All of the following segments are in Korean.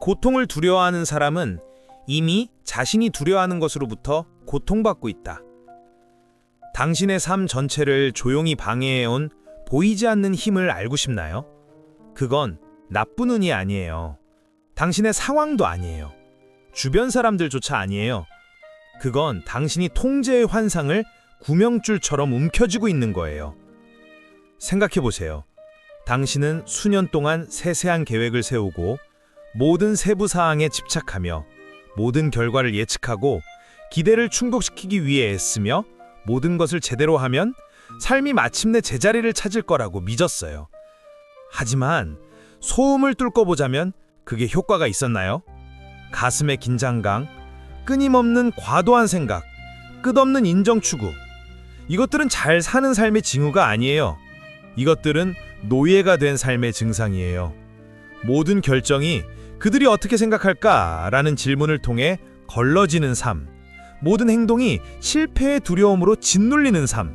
고통을 두려워하는 사람은 이미 자신이 두려워하는 것으로부터 고통받고 있다. 당신의 삶 전체를 조용히 방해해온 보이지 않는 힘을 알고 싶나요? 그건 나쁜 운이 아니에요. 당신의 상황도 아니에요. 주변 사람들조차 아니에요. 그건 당신이 통제의 환상을 구명줄처럼 움켜쥐고 있는 거예요. 생각해보세요. 당신은 수년 동안 세세한 계획을 세우고 모든 세부 사항에 집착하며 모든 결과를 예측하고 기대를 충족시키기 위해 애쓰며 모든 것을 제대로 하면 삶이 마침내 제자리를 찾을 거라고 믿었어요. 하지만 소음을 뚫고 보자면 그게 효과가 있었나요? 가슴의 긴장감, 끊임없는 과도한 생각, 끝없는 인정 추구. 이것들은 잘 사는 삶의 징후가 아니에요. 이것들은 노예가 된 삶의 증상이에요. 모든 결정이 그들이 어떻게 생각할까라는 질문을 통해 걸러지는 삶. 모든 행동이 실패의 두려움으로 짓눌리는 삶.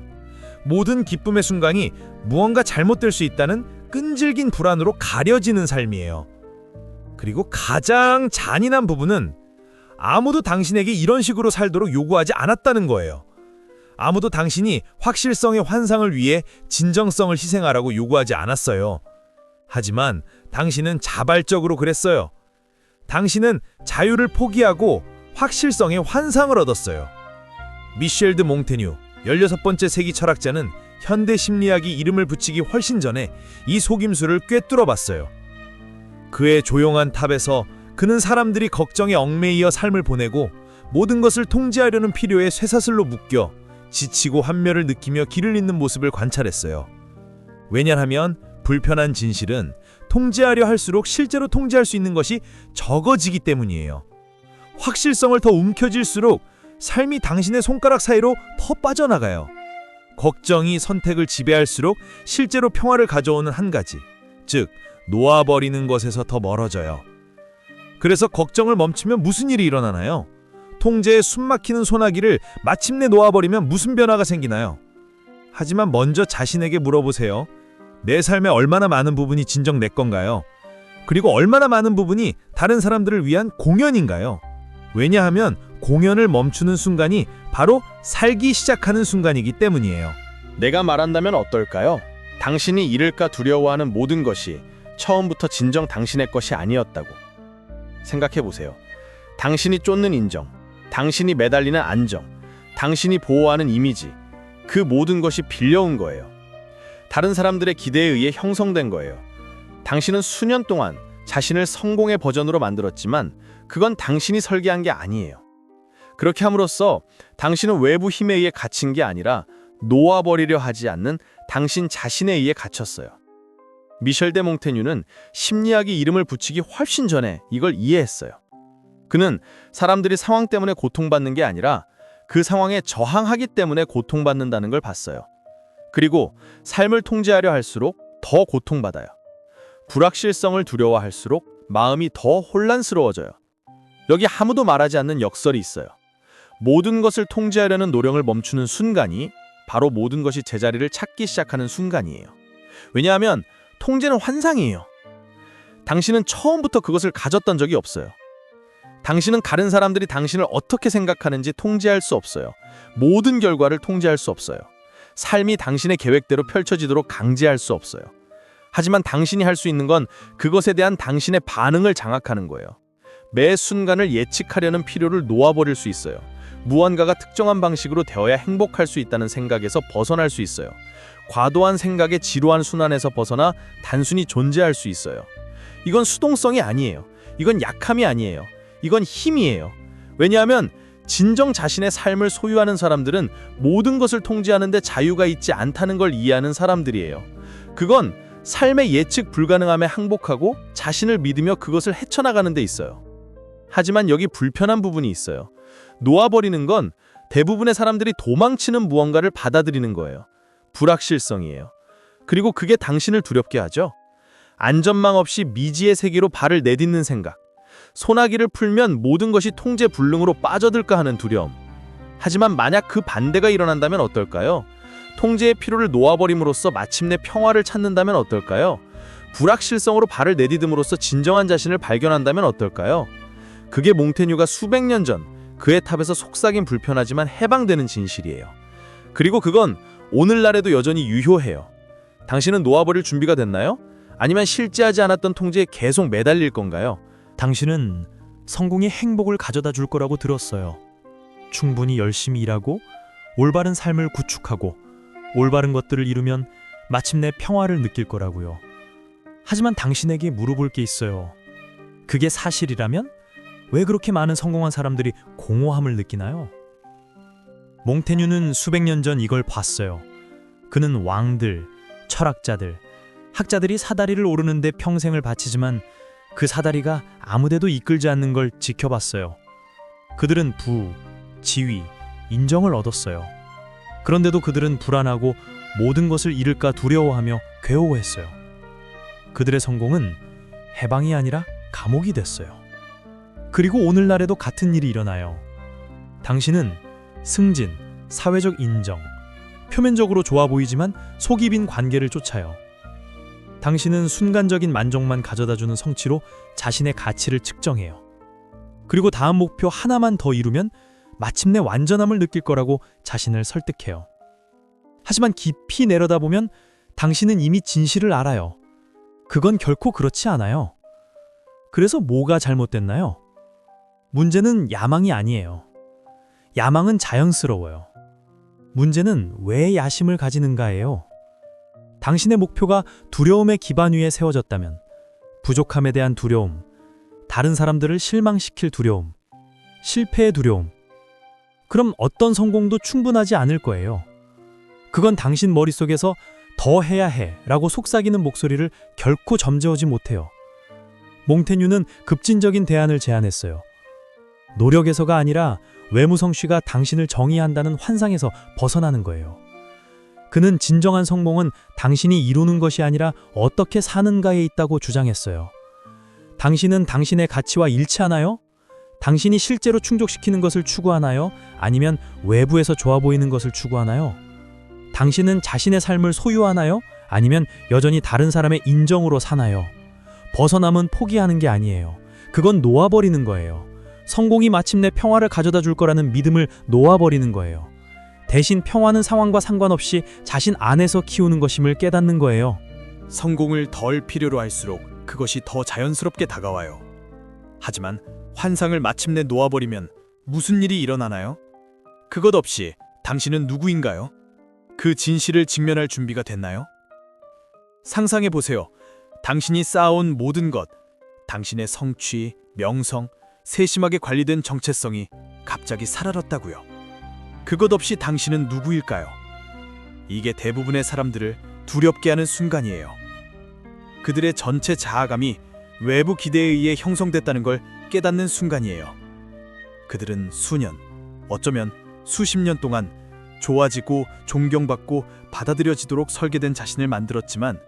모든 기쁨의 순간이 무언가 잘못될 수 있다는 끈질긴 불안으로 가려지는 삶이에요. 그리고 가장 잔인한 부분은 아무도 당신에게 이런 식으로 살도록 요구하지 않았다는 거예요. 아무도 당신이 확실성의 환상을 위해 진정성을 희생하라고 요구하지 않았어요. 하지만 당신은 자발적으로 그랬어요. 당신은 자유를 포기하고 확실성의 환상을 얻었어요. 미셸 드 몽테뉴, 16번째 세기 철학자는 현대 심리학이 이름을 붙이기 훨씬 전에 이 속임수를 꿰뚫어 봤어요. 그의 조용한 탑에서 그는 사람들이 걱정에 얽매이어 삶을 보내고 모든 것을 통제하려는 필요에 쇠사슬로 묶여 지치고 환멸을 느끼며 길을 잇는 모습을 관찰했어요. 왜냐하면 불편한 진실은 통제하려 할수록 실제로 통제할 수 있는 것이 적어지기 때문이에요. 확실성을 더 움켜쥘수록 삶이 당신의 손가락 사이로 더 빠져나가요. 걱정이 선택을 지배할수록 실제로 평화를 가져오는 한 가지, 즉 놓아버리는 것에서 더 멀어져요. 그래서 걱정을 멈추면 무슨 일이 일어나나요? 통제에 숨막히는 소나기를 마침내 놓아버리면 무슨 변화가 생기나요? 하지만 먼저 자신에게 물어보세요. 내 삶의 얼마나 많은 부분이 진정 내 건가요? 그리고 얼마나 많은 부분이 다른 사람들을 위한 공연인가요? 왜냐하면 공연을 멈추는 순간이 바로 살기 시작하는 순간이기 때문이에요. 내가 말한다면 어떨까요? 당신이 잃을까 두려워하는 모든 것이 처음부터 진정 당신의 것이 아니었다고. 생각해보세요. 당신이 쫓는 인정, 당신이 매달리는 안정, 당신이 보호하는 이미지, 그 모든 것이 빌려온 거예요. 다른 사람들의 기대에 의해 형성된 거예요. 당신은 수년 동안 자신을 성공의 버전으로 만들었지만 그건 당신이 설계한 게 아니에요. 그렇게 함으로써 당신은 외부 힘에 의해 갇힌 게 아니라 놓아버리려 하지 않는 당신 자신에 의해 갇혔어요. 미셸 데 몽테뉴는 심리학이 이름을 붙이기 훨씬 전에 이걸 이해했어요. 그는 사람들이 상황 때문에 고통받는 게 아니라 그 상황에 저항하기 때문에 고통받는다는 걸 봤어요. 그리고 삶을 통제하려 할수록 더 고통받아요. 불확실성을 두려워할수록 마음이 더 혼란스러워져요. 여기 아무도 말하지 않는 역설이 있어요. 모든 것을 통제하려는 노력을 멈추는 순간이 바로 모든 것이 제자리를 찾기 시작하는 순간이에요. 왜냐하면 통제는 환상이에요. 당신은 처음부터 그것을 가졌던 적이 없어요. 당신은 다른 사람들이 당신을 어떻게 생각하는지 통제할 수 없어요. 모든 결과를 통제할 수 없어요. 삶이 당신의 계획대로 펼쳐지도록 강제할 수 없어요. 하지만 당신이 할 수 있는 건 그것에 대한 당신의 반응을 장악하는 거예요. 매 순간을 예측하려는 필요를 놓아버릴 수 있어요. 무언가가 특정한 방식으로 되어야 행복할 수 있다는 생각에서 벗어날 수 있어요. 과도한 생각의 지루한 순환에서 벗어나 단순히 존재할 수 있어요. 이건 수동성이 아니에요. 이건 약함이 아니에요. 이건 힘이에요. 왜냐하면 진정 자신의 삶을 소유하는 사람들은 모든 것을 통제하는 데 자유가 있지 않다는 걸 이해하는 사람들이에요. 그건 삶의 예측 불가능함에 항복하고 자신을 믿으며 그것을 헤쳐나가는 데 있어요. 하지만 여기 불편한 부분이 있어요. 놓아버리는 건 대부분의 사람들이 도망치는 무언가를 받아들이는 거예요. 불확실성이에요. 그리고 그게 당신을 두렵게 하죠. 안전망 없이 미지의 세계로 발을 내딛는 생각. 소나기를 풀면 모든 것이 통제 불능으로 빠져들까 하는 두려움. 하지만 만약 그 반대가 일어난다면 어떨까요? 통제의 피로를 놓아버림으로써 마침내 평화를 찾는다면 어떨까요? 불확실성으로 발을 내디듬으로써 진정한 자신을 발견한다면 어떨까요? 그게 몽테뉴가 수백 년 전 그의 탑에서 속삭인 불편하지만 해방되는 진실이에요. 그리고 그건 오늘날에도 여전히 유효해요. 당신은 놓아버릴 준비가 됐나요? 아니면 실제하지 않았던 통제에 계속 매달릴 건가요? 당신은 성공이 행복을 가져다 줄 거라고 들었어요. 충분히 열심히 일하고 올바른 삶을 구축하고 올바른 것들을 이루면 마침내 평화를 느낄 거라고요. 하지만 당신에게 물어볼 게 있어요. 그게 사실이라면 왜 그렇게 많은 성공한 사람들이 공허함을 느끼나요? 몽테뉴는 수백 년 전 이걸 봤어요. 그는 왕들, 철학자들, 학자들이 사다리를 오르는데 평생을 바치지만 그 사다리가 아무데도 이끌지 않는 걸 지켜봤어요. 그들은 부, 지위, 인정을 얻었어요. 그런데도 그들은 불안하고 모든 것을 잃을까 두려워하며 괴로워했어요. 그들의 성공은 해방이 아니라 감옥이 됐어요. 그리고 오늘날에도 같은 일이 일어나요. 당신은 승진, 사회적 인정, 표면적으로 좋아 보이지만 속이 빈 관계를 쫓아요. 당신은 순간적인 만족만 가져다주는 성취로 자신의 가치를 측정해요. 그리고 다음 목표 하나만 더 이루면 마침내 완전함을 느낄 거라고 자신을 설득해요. 하지만 깊이 내려다보면 당신은 이미 진실을 알아요. 그건 결코 그렇지 않아요. 그래서 뭐가 잘못됐나요? 문제는 야망이 아니에요. 야망은 자연스러워요. 문제는 왜 야심을 가지는가예요. 당신의 목표가 두려움의 기반 위에 세워졌다면 부족함에 대한 두려움, 다른 사람들을 실망시킬 두려움, 실패의 두려움, 그럼 어떤 성공도 충분하지 않을 거예요. 그건 당신 머릿속에서 더 해야 해 라고 속삭이는 목소리를 결코 잠재우지 못해요. 몽테뉴는 급진적인 대안을 제안했어요. 노력에서가 아니라 외무 성취가 당신을 정의한다는 환상에서 벗어나는 거예요. 그는 진정한 성공은 당신이 이루는 것이 아니라 어떻게 사는가에 있다고 주장했어요. 당신은 당신의 가치와 일치하나요? 당신이 실제로 충족시키는 것을 추구하나요? 아니면 외부에서 좋아 보이는 것을 추구하나요? 당신은 자신의 삶을 소유하나요? 아니면 여전히 다른 사람의 인정으로 사나요? 벗어남은 포기하는 게 아니에요. 그건 놓아버리는 거예요. 성공이 마침내 평화를 가져다 줄 거라는 믿음을 놓아버리는 거예요. 대신 평화는 상황과 상관없이 자신 안에서 키우는 것임을 깨닫는 거예요. 성공을 덜 필요로 할수록 그것이 더 자연스럽게 다가와요. 하지만 환상을 마침내 놓아버리면 무슨 일이 일어나나요? 그것 없이 당신은 누구인가요? 그 진실을 직면할 준비가 됐나요? 상상해 보세요. 당신이 쌓아온 모든 것, 당신의 성취, 명성, 세심하게 관리된 정체성이 갑자기 사라졌다고요. 그것 없이 당신은 누구일까요? 이게 대부분의 사람들을 두렵게 하는 순간이에요. 그들의 전체 자아감이 외부 기대에 의해 형성됐다는 걸 깨닫는 순간이에요. 그들은 수년, 어쩌면 수십 년 동안 좋아지고 존경받고 받아들여지도록 설계된 자신을 만들었지만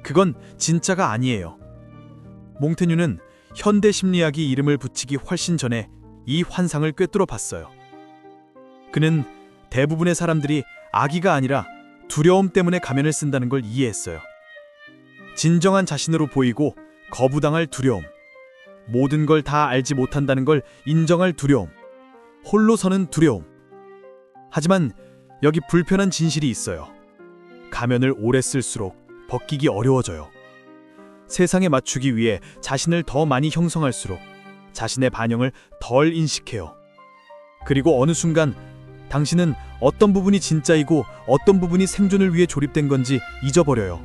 그건 진짜가 아니에요. 몽테뉴는 현대 심리학이 이름을 붙이기 훨씬 전에 이 환상을 꿰뚫어 봤어요. 그는 대부분의 사람들이 악의가 아니라 두려움 때문에 가면을 쓴다는 걸 이해했어요. 진정한 자신으로 보이고 거부당할 두려움, 모든 걸 다 알지 못한다는 걸 인정할 두려움, 홀로 서는 두려움. 하지만 여기 불편한 진실이 있어요. 가면을 오래 쓸수록 벗기기 어려워져요. 세상에 맞추기 위해 자신을 더 많이 형성할수록 자신의 반영을 덜 인식해요. 그리고 어느 순간 당신은 어떤 부분이 진짜이고 어떤 부분이 생존을 위해 조립된 건지 잊어버려요.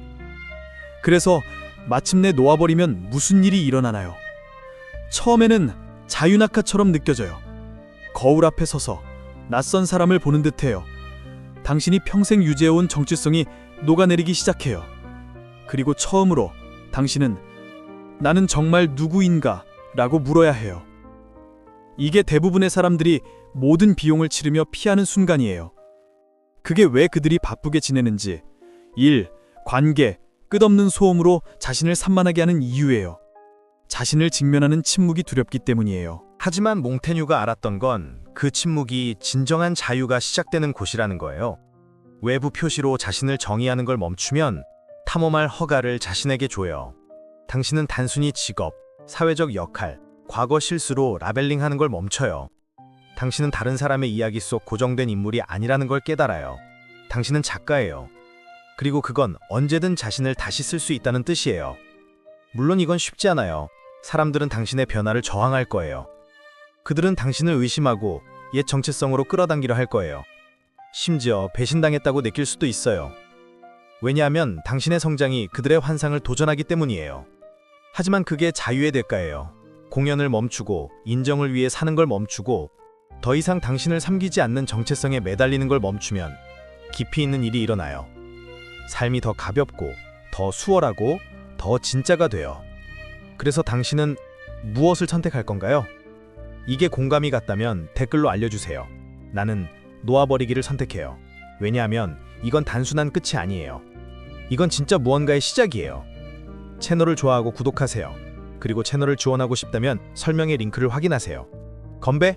그래서 마침내 놓아버리면 무슨 일이 일어나나요? 처음에는 자유낙하처럼 느껴져요. 거울 앞에 서서 낯선 사람을 보는 듯해요. 당신이 평생 유지해온 정체성이 녹아내리기 시작해요. 그리고 처음으로 당신은 나는 정말 누구인가? 라고 물어야 해요. 이게 대부분의 사람들이 모든 비용을 치르며 피하는 순간이에요. 그게 왜 그들이 바쁘게 지내는지, 일, 관계, 끝없는 소음으로 자신을 산만하게 하는 이유예요. 자신을 직면하는 침묵이 두렵기 때문이에요. 하지만 몽테뉴가 알았던 건 그 침묵이 진정한 자유가 시작되는 곳이라는 거예요. 외부 표시로 자신을 정의하는 걸 멈추면 탐험할 허가를 자신에게 줘요. 당신은 단순히 직업, 사회적 역할, 과거 실수로 라벨링하는 걸 멈춰요. 당신은 다른 사람의 이야기 속 고정된 인물이 아니라는 걸 깨달아요. 당신은 작가예요. 그리고 그건 언제든 자신을 다시 쓸 수 있다는 뜻이에요. 물론 이건 쉽지 않아요. 사람들은 당신의 변화를 저항할 거예요. 그들은 당신을 의심하고 옛 정체성으로 끌어당기려 할 거예요. 심지어 배신당했다고 느낄 수도 있어요. 왜냐하면 당신의 성장이 그들의 환상을 도전하기 때문이에요. 하지만 그게 자유의 대가예요. 공연을 멈추고 인정을 위해 사는 걸 멈추고 더 이상 당신을 삼키지 않는 정체성에 매달리는 걸 멈추면 깊이 있는 일이 일어나요. 삶이 더 가볍고 더 수월하고 더 진짜가 돼요. 그래서 당신은 무엇을 선택할 건가요? 이게 공감이 갔다면 댓글로 알려주세요. 나는 놓아버리기를 선택해요. 왜냐하면 이건 단순한 끝이 아니에요. 이건 진짜 무언가의 시작이에요. 채널을 좋아하고 구독하세요. 그리고 채널을 지원하고 싶다면 설명의 링크를 확인하세요. 건배!